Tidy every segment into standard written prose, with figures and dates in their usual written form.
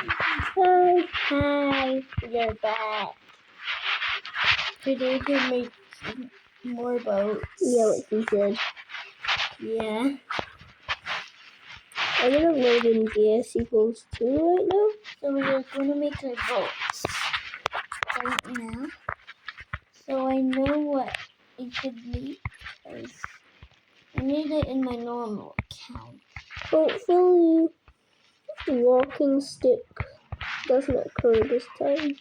Hi, you're back. Today we make more boats. Yeah, like we did. Yeah. I'm gonna load in gas equals 2 right now. So we are gonna make our boats right now. So I know what it should be because I made it in my normal account. Hopefully, the walking stick doesn't occur this time.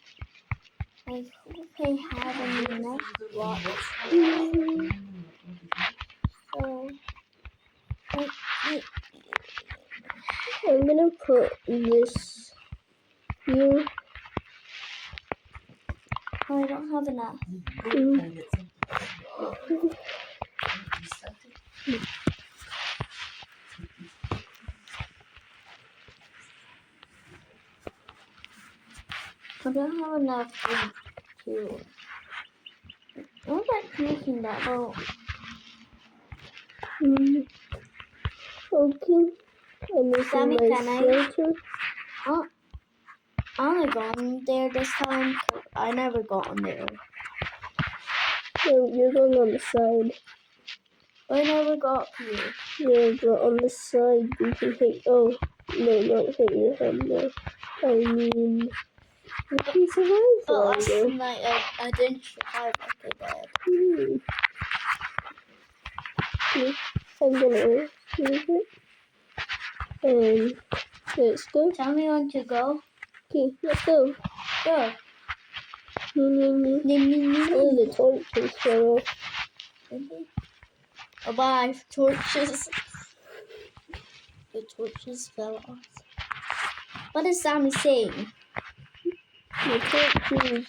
I hope I have enough blocks. So I'm gonna put this here. I don't have enough. I don't have enough to. I'm not making that boat. Okay. I'm making Sammy, my can I? shelter. Oh, I only got on there this time. I never got on there. No, you're going on the side. I never got here. Yeah, but on the side you can hit. Oh, no, not hit your head there. I mean, you can survive But on last there. night I didn't survive like I did. I'm gonna save it. And let's go. Tell me when to go. Okay, let's go. Go. Oh, the torches fell off. Oh, bye, torches. The torches fell off. What is Sammy saying? The torches.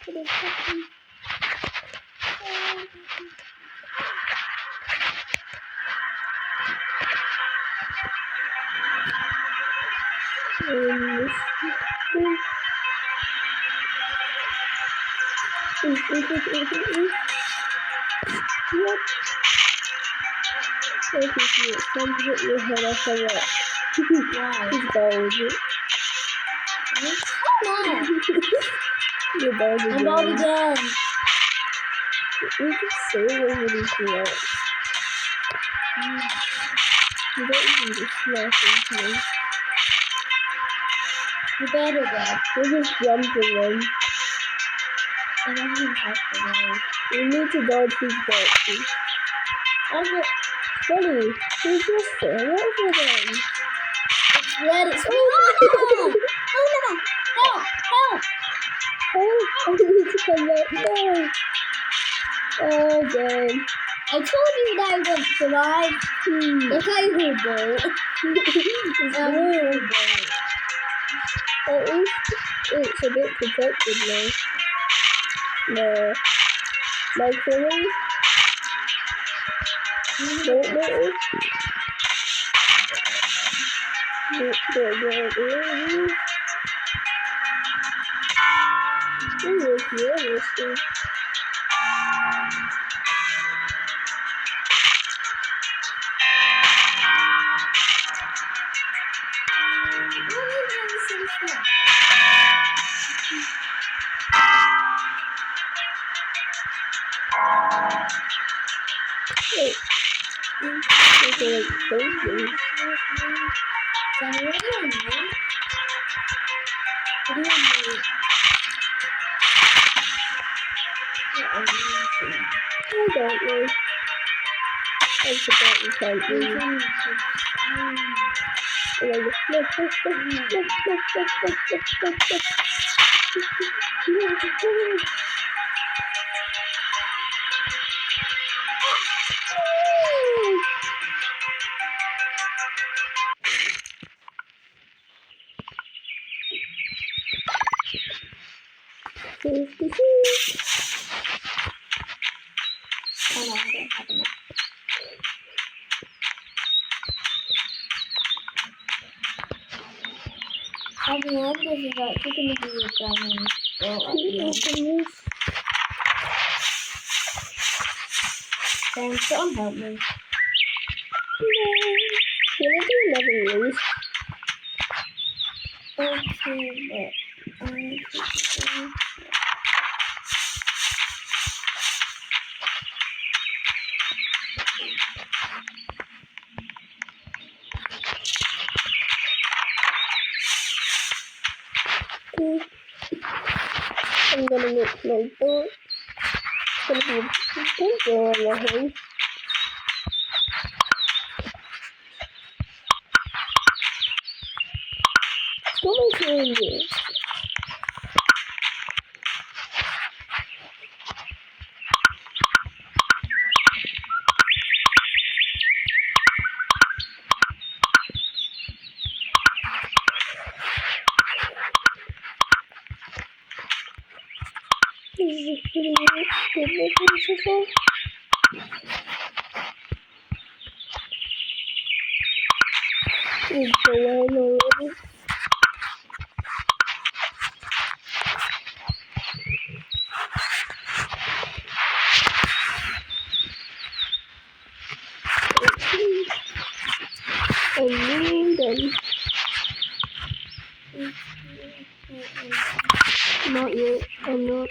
What happened? What? Time to hit your head off a rock. Why? He's bald. Oh You're bald no! again. I'm bald again. You just say whatever you want. You don't even just smash into me. You better go. We're just jumping them. I don't even have to know. We need to dodge these boxes. Also, Buddy, who's this for? What over them? it's red. It's oh, no! Help! Help! Oh, I need to come back now. Oh, God. I told you that I wouldn't survive. Look how you boat. It's blue. At least it's a bit protected now. No. Microwave? Don't know. I don't know. I forgot you can't leave. Oh no, I don't have enough. At the end, this is actually going to be a diamond boat at the end. Then someone help me. No. Can I do another race? Okay, but Okay. I'm gonna make my boat. It's gonna be a big girl on the head. Don't make me angry. This is a pretty good looking so far. It's going already. I'm nearly done. Not yet. I'm not.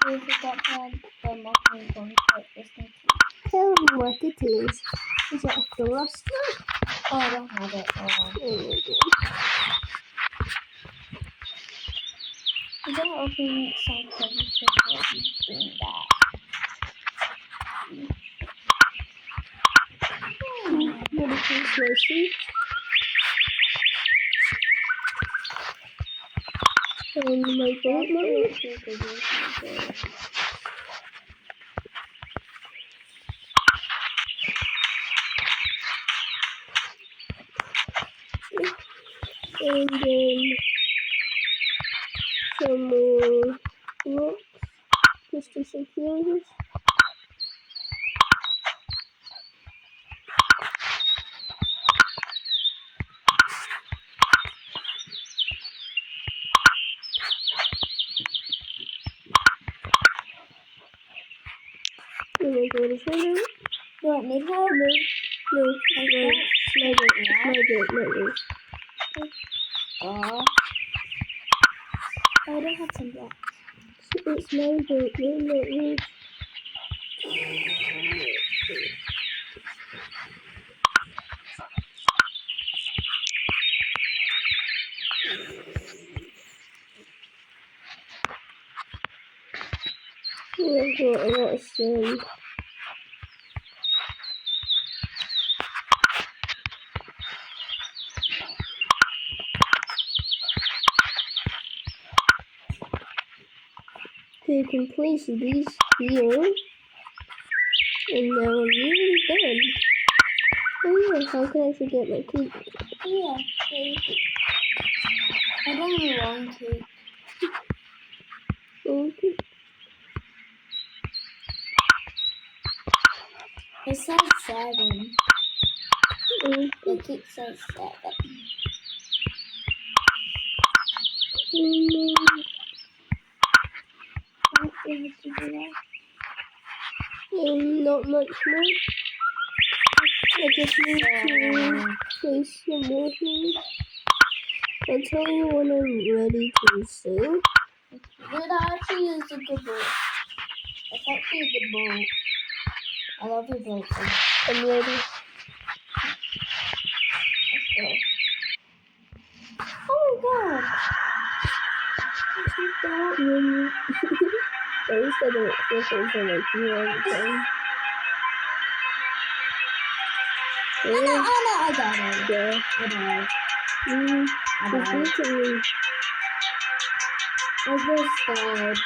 we forgot to add the muffin going for this thing. Tell me what it is. Is it a thruster? Oh, I don't have it. Oh my god. I'm gonna open some presents before we doing that. What is this, Lucy? And my boat mode? And then some more rocks just to secure this. Oh my god, is that it? You want me to help? No, it's my boat, not yours. I don't have some blocks. It's my boat, no, not yours. Oh, I've got a lot of sand. Okay, you can place these here. And now I'm nearly done. Oh yeah, how could I forget my cake? Yeah, cake. I don't really want cake. Okay. It says 7. Okay. The cake says 7. What do you have to do that? Not much more. I just need to place some more things. I'll tell you when I'm ready to sail. That actually is a good boat. It's actually a good boat. I love your boat. I'm ready. Let's go. Oh my god! At least I don't flip into like you all the time. I got it. Yeah. I got it. It's good to me. I just died.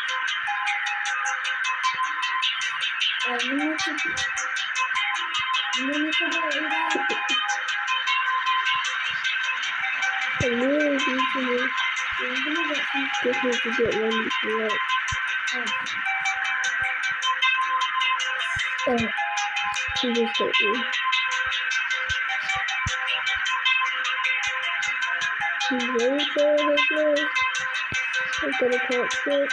I'm gonna put it I'm really good to me. I'm gonna get some. Just need to get one right. Oh, he just hit me. He's very far right now. I'm gonna catch it.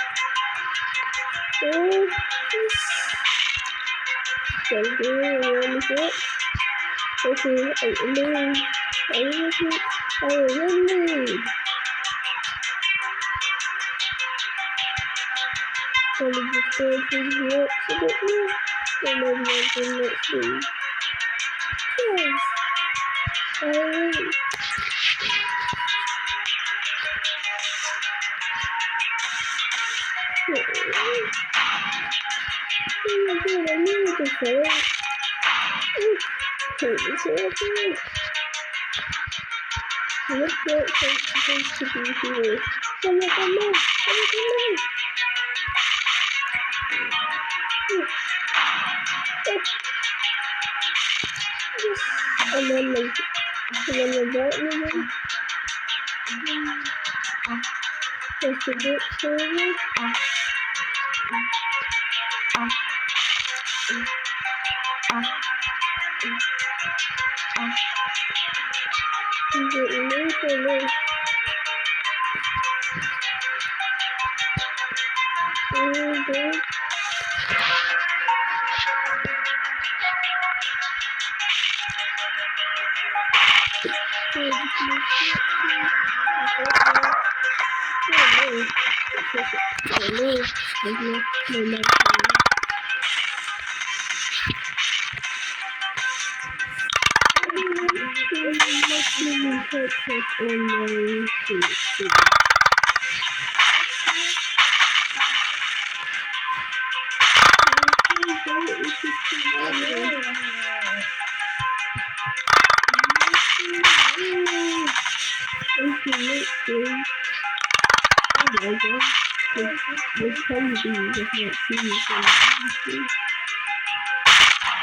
Oh, gotta do it around the foot. Okay, I'm in the lead. I'm in the lead. I am in the lead. Gonna just go through the rocks a bit more. And then I can next lead. Yes. I win. Oh my god, I knew it before. It's okay. Look what it's supposed to be here. Come on, come on, come on. And then the button again. Just a bit further. You get no further. There we go.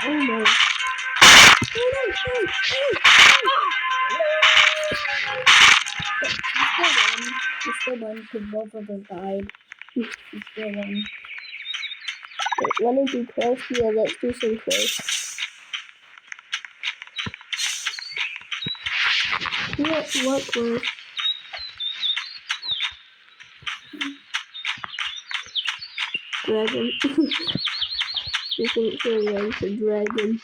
Oh no. He still won because both of us died. He still won. Wait, wanna do quest? Yeah, let's do some quests. What quest? Dragon. You think so like a dragon.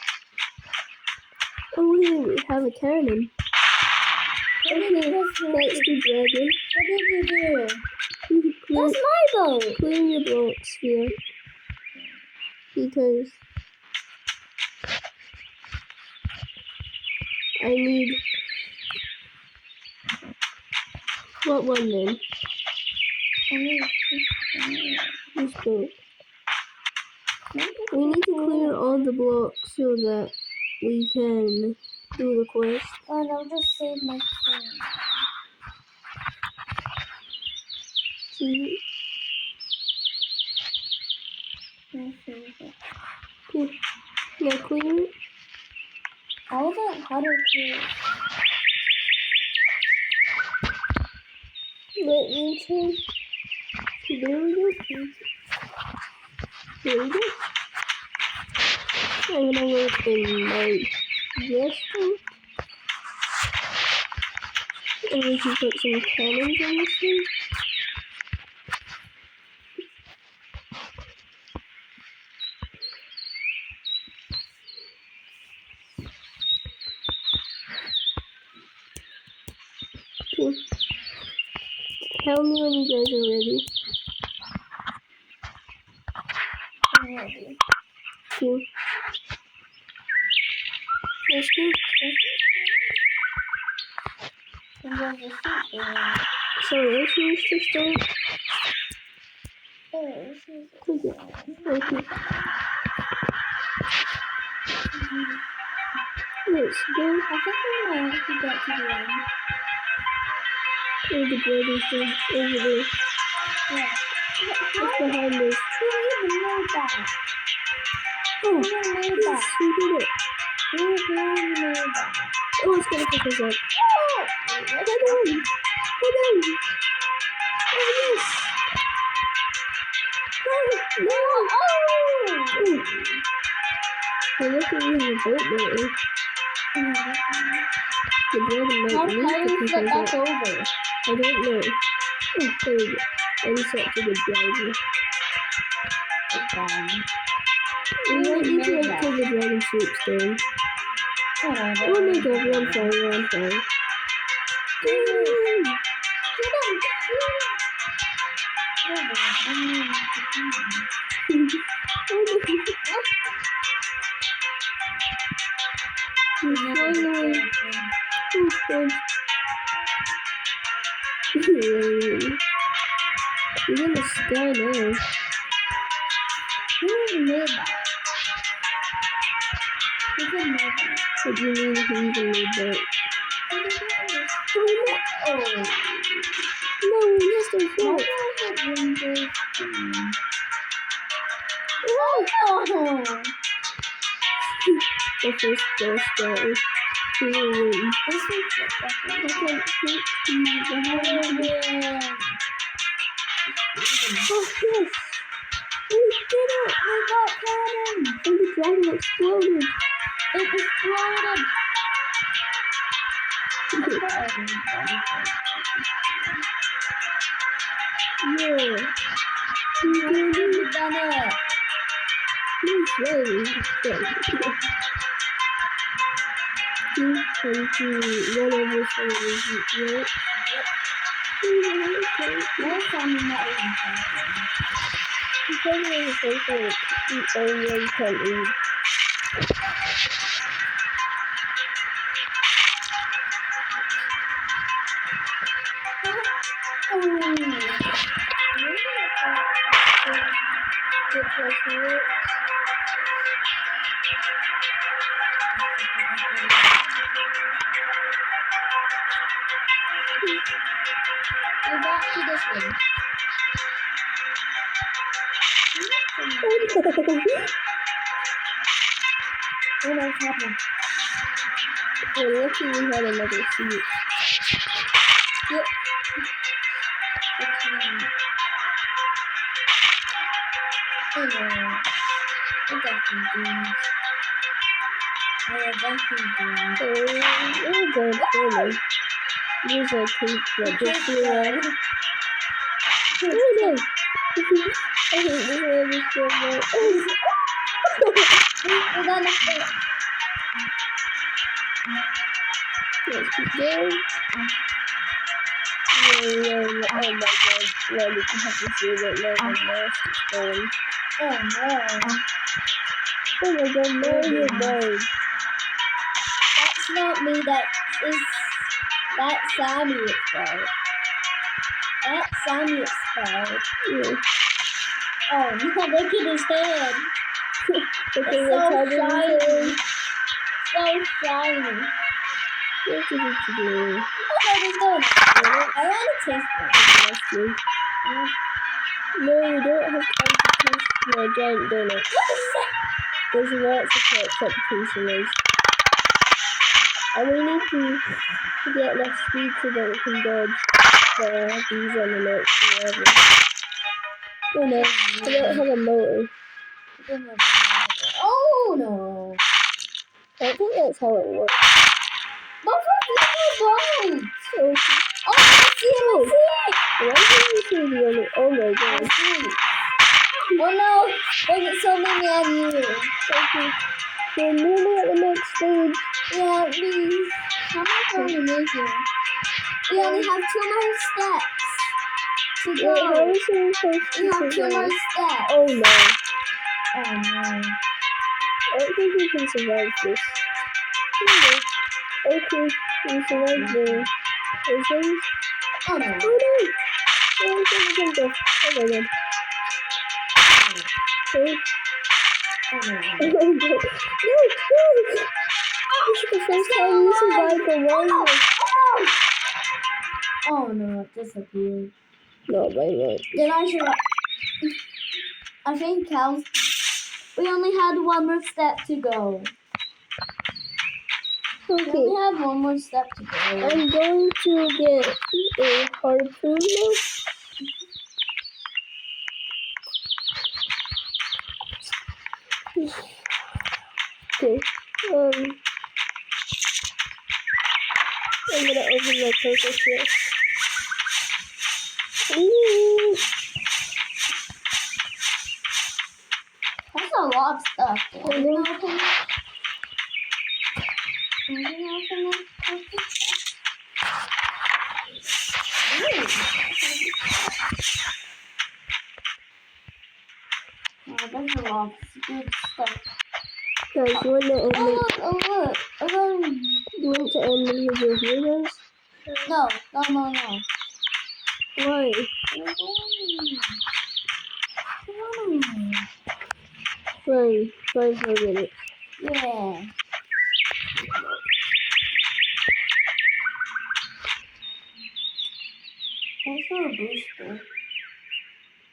Oh hey, we have a cannon. Okay, let's do dragon. What did you do? Clear, That's my boat. clear your blocks here. Because I need... What one then? I need This boat. We need to clear all the blocks so that we can do the quest. and I'll just save my phone. See? I'll save it. Okay. Now clear it. How about how to clear? Let me try. There we go. There we go. I'm gonna open my yes boat. And we can put some cannons on this thing. Okay. Tell me when you guys are ready. I'm ready. Okay. Let's go. And there's a seat there. Sorry, else needs to start. Oh, this is Click it. Okay. Let's go. I think we might have to get to the end. Oh, the brothers are over there. Yeah. What's behind us? Who even made that? Oh, Who made yes, that? we did it. Who made that? Oh, it's gonna pick us up. Oh! Hold on. Hold on. Oh, yes. Oh, no. Oh! Oh. Well, look at we have a boat now. The dragon How might do need you to flip pick back us up. over? I don't know. Oh, there we go. And such a good driver. We might need to wait till the dragon swoops down. Oh my god, we're on fire, we're on fire. He's flying away. Oh, God. He's in the sky now. Who even made that? Who even made that? What do you mean who even made that? Oh, No, we missed our why shot. was it Windows 3? Oh! The first boss battle. We will win. This is I can't wait to the win. Oh, yes! We did it! We got cannon. And the dragon exploded. It exploded. Yeah. We done it. Nice way. You come to run over some of these, right? Next time we might even find Because of the first one, you always can't read. Go back to this one. Oh no, it's happening. Well, lucky we had another seat. Yep. Oh no. I got some dudes. I got some dudes. Oh god, really? These are cute, but just flew out. Oh no! I hate this one, this so much. We're gonna fit. Let's keep going. Oh my god, well, we can have to see that now the mask is going. Oh no. Oh my god, no, you died. That's not me, that's Sammy's fault. That's Sammy's fault. Yeah. Oh no, look at his head. Okay, It's let's so have shiny. it. So shiny. What did it do? Oh no, there's no one. I want to taste it. No, we don't have time to taste my giant donut. What is that? There's lots of expectations. And we need to get enough speed so that we can dodge these on the next level. Oh no, I don't have a motor. Oh no. I think that's how it works. But for people don't. Okay. Oh, I see it. Why did you say the only? Oh my I god. see it. Oh no. There's so many on you. Okay. We're nearly at the next stage. Yeah, please. How much are we making? We only have 2 more steps to go. Wait, how is it supposed to We have 2 survive? more steps. Oh no. Oh no. I don't think we can survive this. Okay, we survived the those things. Oh no. Oh no! Oh, it's on the jump off. Oh my god. Oh. Oh no. Oh my god. No! No! This is the first time we survived the longest. Oh no, it disappeared. No, by much. Did I survive? I think Cal's. We only had 1 more step to go. We Okay, only have 1 more step to go. I'm going to get a harpoon now. Okay, I'm gonna open my purple chest. Ooh. That's a lot of stuff. I know. I'm gonna open this purple chest. Ooh. Oh, that's a lot of good stuff. Guys, you want to end Oh the, look, oh look. I got you want to end the video here, guys? no. Why? Fine, 5 more minutes. Yeah. What's for a booster?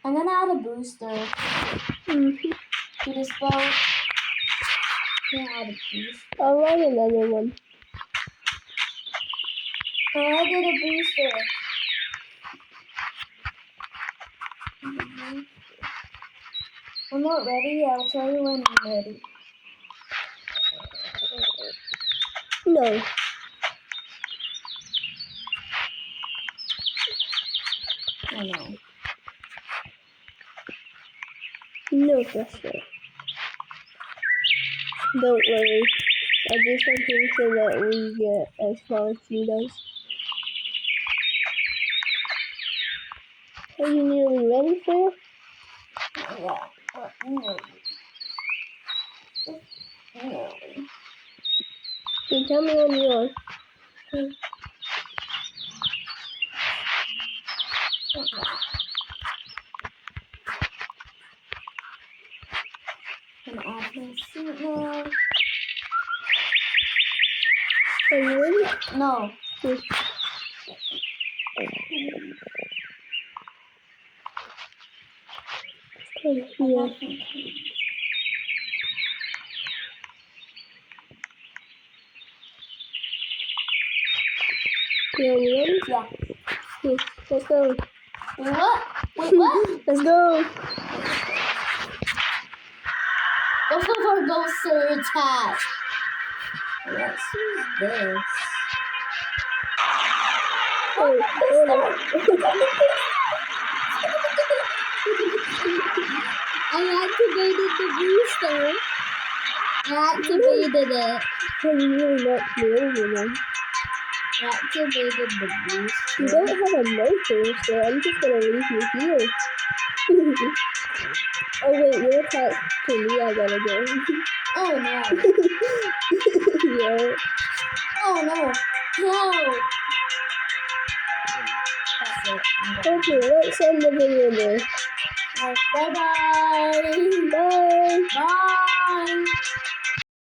I'm gonna add a booster Mm-hmm. to this boat. Can't add a booster. I'll write another one. Oh, I did a booster. I'm not ready. I'll tell you when I'm ready. No. I know. No pressure. Don't worry. I'll do something so that we get as far as she does. Are you nearly ready for it? Yeah, but nearly. Nearly. Okay, tell me when you are. I'm gonna add my suit now. Are you ready? No. Yes. Okay, yeah. You ready? Yeah. Yes, let's go. Wait, what? Wait, what? Let's go. Both of our ghosts are attached. Let's use this. Oh, I activated the booster. I activated it. you really knocked me over, man. I activated the booster. You don't have a motor, so I'm just gonna leave you here. Oh wait, you're attached to me, I gotta go. Oh no. Yeah. Oh no. No. That's it. Okay, let's end the video there. Bye bye.